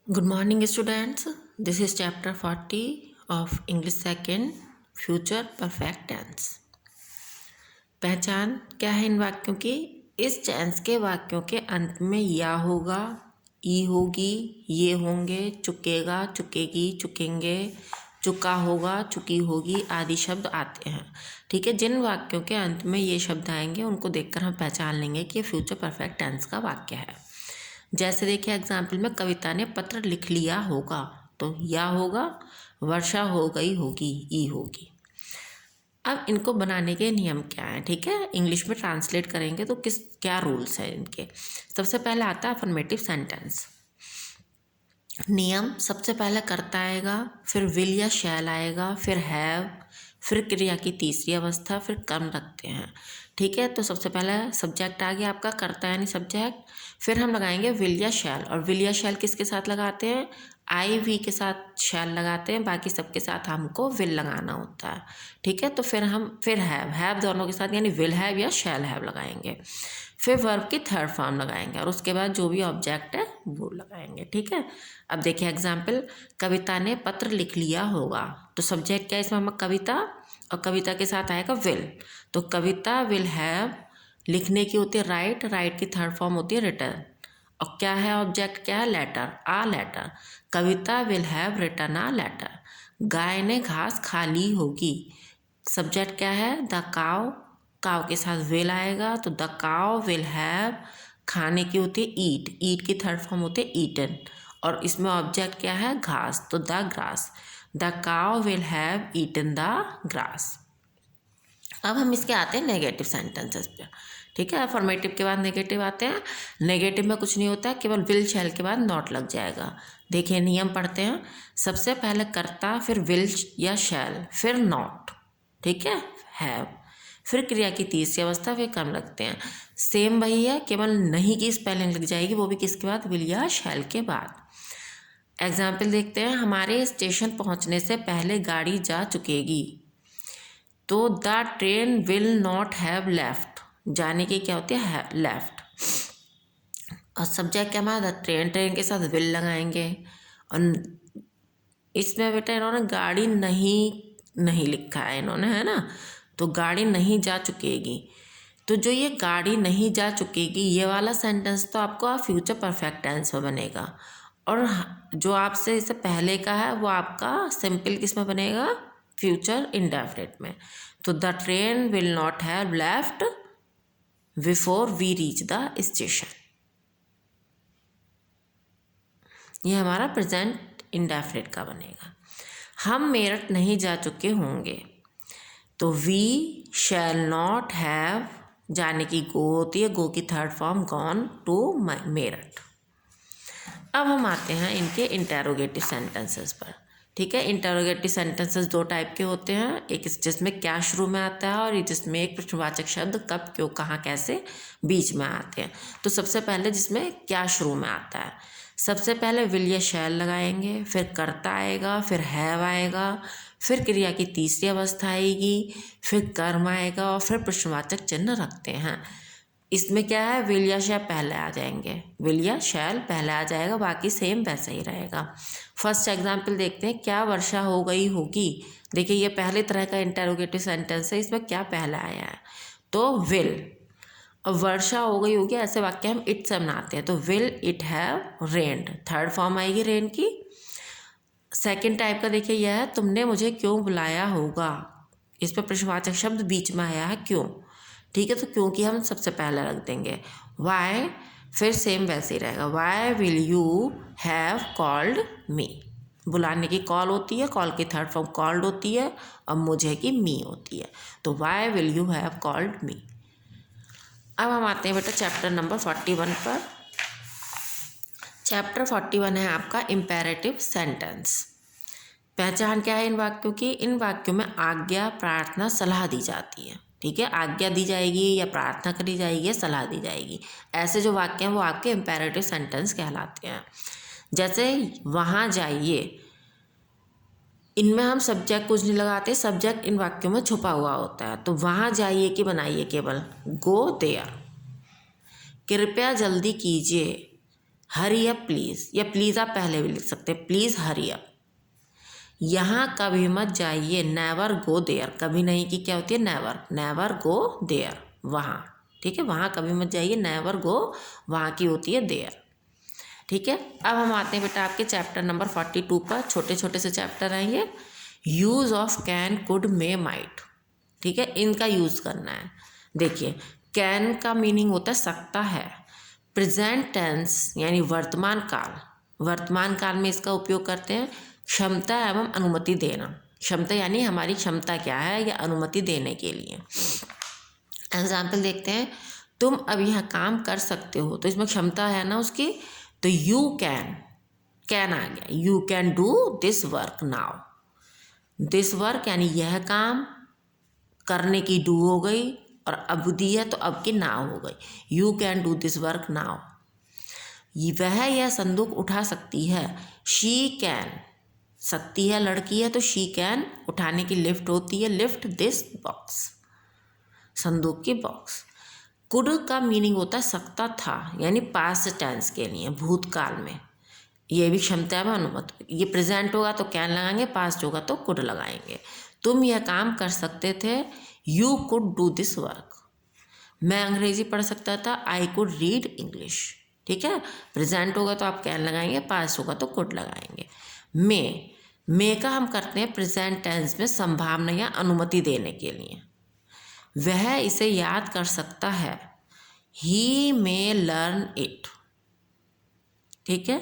Good morning, students. This is chapter 40 of English second, future perfect tense. पहचान क्या है इन वाक्यों की? इस टेंस के वाक्यों के अंत में या होगा, ई होगी, ये होंगे, चुकेगा, चुकेगी, चुकेंगे, चुका होगा, चुकी होगी आदि शब्द आते हैं। ठीक है, जिन वाक्यों के अंत में ये शब्द आएंगे उनको देखकर हम पहचान लेंगे कि ये फ्यूचर परफेक्ट टेंस का वाक्य है। जैसे देखिए एग्जाम्पल में, कविता ने पत्र लिख लिया होगा, तो या होगा, वर्षा हो गई होगी, ई होगी। अब इनको बनाने के नियम क्या हैं? ठीक है, इंग्लिश में ट्रांसलेट करेंगे तो क्या रूल्स हैं इनके। सबसे पहले आता है अफर्मेटिव सेंटेंस। नियम, सबसे पहले कर्ता आएगा, फिर विल या शैल आएगा, फिर हैव, फिर क्रिया की तीसरी अवस्था, फिर कर्म रखते हैं। ठीक है, तो सबसे पहले सब्जेक्ट आ गया आपका, कर्ता यानी सब्जेक्ट, फिर हम लगाएंगे विल या शैल। और विल या शैल किसके साथ लगाते हैं? आई वी के साथ शैल लगाते हैं, बाकी सबके साथ हमको विल लगाना होता है। ठीक है, तो फिर हैव दोनों के साथ यानी विल हैव या शैल हैव लगाएंगे। फिर वर्ब की थर्ड फॉर्म लगाएंगे और उसके बाद जो भी ऑब्जेक्ट है वो लगाएंगे। ठीक है, अब देखिए एग्जाम्पल, कविता ने पत्र लिख लिया होगा, तो सब्जेक्ट क्या है इसमें? हम कविता, और कविता के साथ आएगा विल, तो कविता विल हैव, लिखने की होती है राइट, राइट की थर्ड फॉर्म होती है रिटर्न, और क्या है ऑब्जेक्ट? क्या है? Letter, a letter. Kavita will have written a letter. गाय ने घास खा ली होगी, सब्जेक्ट क्या है? द काव, काव के साथ विल आएगा, तो द काव विल हैव, खाने की होती है ईट, ईट की थर्ड फॉर्म होती है ईटन, और इसमें ऑब्जेक्ट क्या है? घास, तो the grass, the cow will have eaten the grass. अब हम इसके आते हैं नेगेटिव सेंटेंसेस पे। ठीक है, अफर्मेटिव के बाद नेगेटिव आते हैं। नेगेटिव में कुछ नहीं होता है, केवल विल शैल के बाद नॉट लग जाएगा। देखिए नियम पढ़ते हैं, सबसे पहले कर्ता, फिर विल या शैल, फिर नॉट, ठीक है, हैव, फिर क्रिया की तीसरी अवस्था, फिर कर्म लगते हैं। सेम वही है, केवल नहीं की स्पेलिंग लग जाएगी, वो भी किसके बाद? विल या शैल के बाद। एग्जाम्पल देखते हैं, हमारे स्टेशन पहुंचने से पहले गाड़ी जा चुकेगी, तो the train will not have left, जाने की क्या होती है? लेफ्ट। और सब्जेक्ट क्या हमारा? द ट्रेन, ट्रेन के साथ विल लगाएंगे। और इसमें बेटा इन्होंने गाड़ी नहीं लिखा है इन्होंने, है ना, तो गाड़ी नहीं जा चुकेगी, तो जो ये गाड़ी नहीं जा चुकेगी ये वाला सेंटेंस तो आपको फ्यूचर परफेक्ट टेंस में बनेगा, और जो आपसे इससे पहले का है वो आपका सिंपल किस में बनेगा? फ्यूचर इंडेफिनिट में। तो the train will not have left before we reach the station, ये हमारा प्रेजेंट इंडेफिनिट का बनेगा। हम मेरठ नहीं जा चुके होंगे, तो वी शैल नॉट हैव, जाने की गो होती है, गो की third form gone to Meerut. अब हम आते हैं इनके इंटेरोगेटिव सेंटेंसेस पर। ठीक है, इंटेरोगेटिव सेंटेंसेस दो टाइप के होते हैं, एक जिसमें क्या शुरू में आता है और जिसमें एक प्रश्नवाचक शब्द कब, क्यों, कहाँ, कैसे बीच में आते हैं। तो सबसे पहले जिसमें क्या शुरू में आता है, सबसे पहले विल या शैल लगाएंगे, फिर कर्ता आएगा, फिर हैव आएगा, फिर क्रिया की तीसरी अवस्था आएगी, फिर कर्म आएगा, और फिर प्रश्नवाचक चिन्ह रखते हैं। इसमें क्या है? विल या शैल पहले आ जाएंगे, विल या शैल पहले आ जाएगा, बाकी सेम वैसा ही रहेगा। फर्स्ट एग्जाम्पल देखते हैं, क्या वर्षा हो गई होगी। देखिए ये पहले तरह का इंटेरोगेटिव सेंटेंस है, इसमें क्या पहले आया है? तो विल। और वर्षा हो गई होगी ऐसे वाक्य हम इट से बनाते हैं, तो will it have rained, third form आएगी रेन की। सेकेंड टाइप का देखिए यह है, तुमने मुझे क्यों बुलाया होगा, इस पर प्रश्नवाचक शब्द बीच में आया है क्यों। ठीक है, तो क्योंकि हम सबसे पहले रख देंगे। वाई, फिर सेम वैसे ही रहेगा, why will you have called me, बुलाने की कॉल होती है, कॉल की थर्ड फॉर्म कॉल्ड होती है, और मुझे की मी होती है, तो why will you have called me. अब हम आते हैं बेटा चैप्टर नंबर 41 पर। चैप्टर 41 है आपका इम्पेरेटिव सेंटेंस। पहचान क्या है इन वाक्यों की? इन वाक्यों में आज्ञा, प्रार्थना, सलाह दी जाती है। ठीक है, आज्ञा दी जाएगी या प्रार्थना करी जाएगी या सलाह दी जाएगी, ऐसे जो वाक्य हैं वो आपके इम्पेरेटिव सेंटेंस कहलाते हैं। जैसे वहाँ जाइए, इनमें हम सब्जेक्ट कुछ नहीं लगाते, सब्जेक्ट इन वाक्यों में छुपा हुआ होता है, तो वहाँ जाइए की बनाइए केवल गो देयर। कृपया जल्दी कीजिए, हरी अप प्लीज़, या प्लीज़ आप पहले भी लिख सकते हैं, प्लीज़ हरी अप। यहाँ कभी मत जाइए, नेवर गो देयर, कभी नहीं की क्या होती है, नेवर, नेवर गो देयर, वहाँ, ठीक है, वहाँ कभी मत जाइए, नेवर गो वहाँ की होती है देयर, ठीक है। अब हम आते हैं बेटा आपके चैप्टर नंबर 42 पर, छोटे छोटे से चैप्टर आएंगे। Use of can, could, may, might, ठीक है, इनका यूज़ करना है। देखिए कैन का मीनिंग होता है सकता है, प्रेजेंट टेंस यानी वर्तमान काल, वर्तमान काल में इसका उपयोग करते हैं क्षमता एवं अनुमति देना, क्षमता यानी हमारी क्षमता क्या है या अनुमति देने के लिए। एग्जाम्पल देखते हैं, तुम अब यह काम कर सकते हो, तो इसमें क्षमता है ना उसकी, तो यू कैन आ गया, you can do this work now, this work यानी यह काम, करने की डू हो गई और अब दी है तो अब की नाउ हो गई, you can do this work now. वह यह संदूक उठा सकती है, शी कैन, सकती है लड़की है तो शी कैन, उठाने की लिफ्ट होती है, लिफ्ट दिस बॉक्स, संदूक की बॉक्स। कुड का मीनिंग होता है सकता था, यानी पास्ट टेंस के लिए, भूतकाल में, ये भी क्षमता में अनुमति, ये प्रेजेंट होगा तो कैन लगाएंगे, पास्ट होगा तो कुड लगाएंगे। तुम यह काम कर सकते थे, you could do this work. मैं अंग्रेजी पढ़ सकता था, आई कुड रीड इंग्लिश, ठीक है, प्रेजेंट होगा तो आप कैन लगाएंगे, पास्ट होगा तो कुड लगाएंगे। मे का हम करते हैं प्रेजेंट टेंस में संभावना या अनुमति देने के लिए, वह इसे याद कर सकता है, ही मे लर्न इट, ठीक है।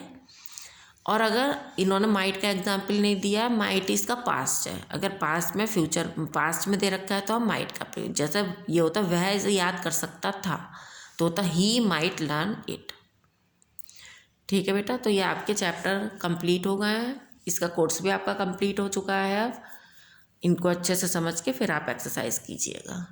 और अगर इन्होंने माइट का एग्जाम्पल नहीं दिया, माइट इसका पास्ट है, अगर पास्ट में फ्यूचर पास्ट में दे रखा है तो हम माइट का प्रयोग, जैसे ये होता वह इसे याद कर सकता था तो होता ही माइट लर्न इट, ठीक है बेटा। तो ये आपके चैप्टर कंप्लीट हो गए हैं, इसका कोर्स भी आपका कंप्लीट हो चुका है। अब इनको अच्छे से समझ के फिर आप एक्सरसाइज कीजिएगा।